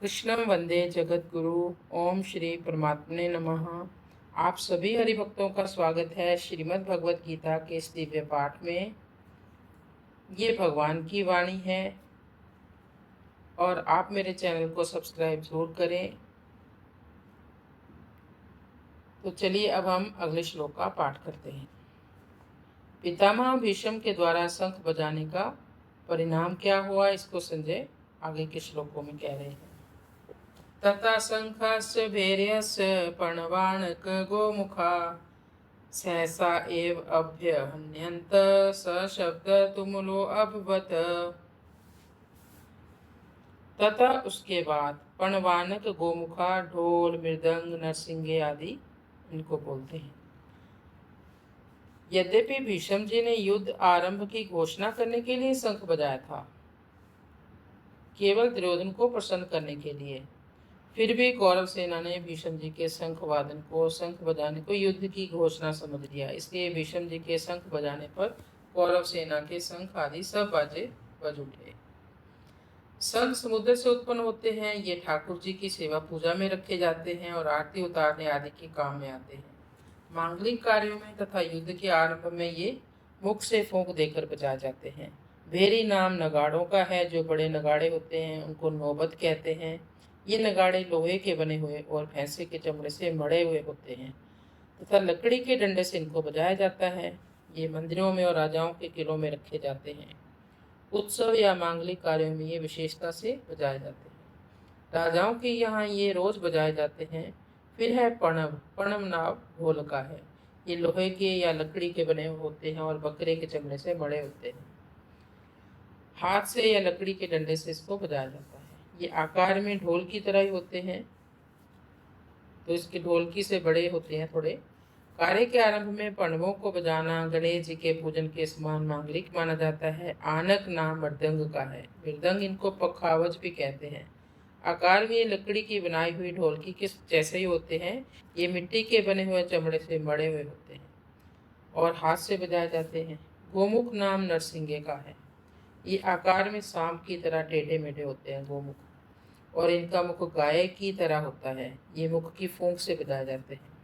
कृष्णं वंदे जगद्गुरु। ओम श्री परमात्मने नमः। आप सभी हरिभक्तों का स्वागत है श्रीमद् भगवत गीता के इस दिव्य पाठ में। ये भगवान की वाणी है और आप मेरे चैनल को सब्सक्राइब जरूर करें। तो चलिए अब हम अगले श्लोक का पाठ करते हैं। पितामह भीष्म के द्वारा शंख बजाने का परिणाम क्या हुआ, इसको संजय आगे के श्लोकों में कह रहे हैं। तथा शंखस्य भैर्यस्य पर्णवाणक गोमुखा सहसा एव अभ्यहन्यन्त सशब्द तुमुलो अभवत। तथा उसके बाद पर्णवानक गोमुखा ढोल मृदंग नरसिंगे आदि इनको बोलते हैं। यद्यपि भीष्म जी ने युद्ध आरंभ की घोषणा करने के लिए शंख बजाया था, केवल दुर्योधन को प्रसन्न करने के लिए, फिर भी कौरव सेना ने भीष्म जी के शंख बजाने को युद्ध की घोषणा समझ लिया। इसलिए भीष्म जी के शंख बजाने पर कौरव सेना के शंख आदि सब बाजे बज उठे। शंख समुद्र से उत्पन्न होते हैं। ये ठाकुर जी की सेवा पूजा में रखे जाते हैं और आरती उतारने आदि के काम में आते हैं। मांगलिक कार्यों में तथा युद्ध के आरंभ में ये मुख से फूंक देकर बजाए जाते हैं। भेरी नाम नगाड़ों का है। जो बड़े नगाड़े होते हैं उनको नौबत कहते हैं। ये नगाड़े लोहे के बने हुए और भैंसे के चमड़े से मढ़े हुए होते हैं तथा लकड़ी के डंडे से इनको बजाया जाता है। ये मंदिरों में और राजाओं के किलों में रखे जाते हैं। उत्सव या मांगलिक कार्यों में ये विशेषता से बजाए जाते हैं। राजाओं के यहाँ ये रोज बजाए जाते हैं। फिर है पणव। पणव नाव ढोल का है। ये लोहे के या लकड़ी के बने हुए होते हैं और बकरे के चमड़े से मढ़े होते हैं। हाथ से या लकड़ी के डंडे से इसको बजाया जाता है। ये आकार में ढोल की तरह ही होते हैं, तो इसके ढोलकी से बड़े होते हैं थोड़े। कार्य के आरंभ में पणवों को बजाना गणेश जी के पूजन के समान मांगलिक माना जाता है। आनक नाम मृदंग का है। मृदंग इनको पखावज भी कहते हैं। आकार में ये लकड़ी की बनाई हुई ढोलकी के जैसे ही होते हैं। ये मिट्टी के बने हुए चमड़े से मढ़े हुए होते हैं और हाथ से बजाए जाते हैं। गोमुख नाम नरसिंगे का है। ये आकार में सांप की तरह टेढ़े मेढ़े होते हैं गोमुख, और इनका मुख गाय की तरह होता है। ये मुख की फूंक से बजाए जाते हैं।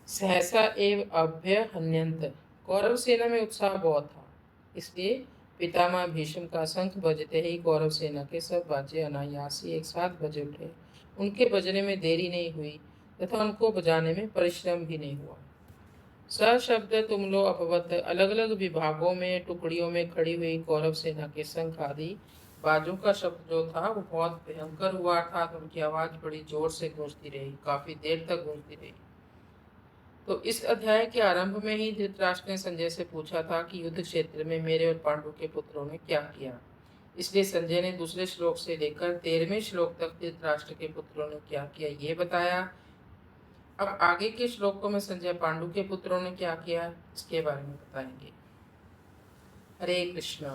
सहसा एव अभ्य हन्यंत। कौरव सेना में उत्साह बहुत था, इसलिए पितामह भीष्म का शंख बजते ही कौरव सेना के सब बाजे अनायास ही एक साथ बज उठे। उनके बजने में देरी नहीं हुई तथा उनको बजाने में परिश्रम भी नहीं हुआ। सशब्द तुमलो अपवत। अलग अलग विभागों में टुकड़ियों में खड़ी हुई कौरव सेना के शंख आदि बाजों का शब्द जो था वो बहुत भयंकर हुआ, अर्थात उनकी आवाज बड़ी जोर से गूंजती रही, काफी देर तक गूंजती रही। तो इस अध्याय के आरंभ में ही धृतराष्ट्र ने संजय से पूछा था कि युद्ध क्षेत्र में मेरे और पांडु के पुत्रों ने क्या किया। इसलिए संजय ने दूसरे श्लोक से लेकर 13वें श्लोक तक धृतराष्ट्र के पुत्रों ने क्या किया ये बताया। अब आगे के श्लोकों में संजय पांडु के पुत्रों ने क्या किया इसके बारे में बताएंगे। हरे कृष्ण।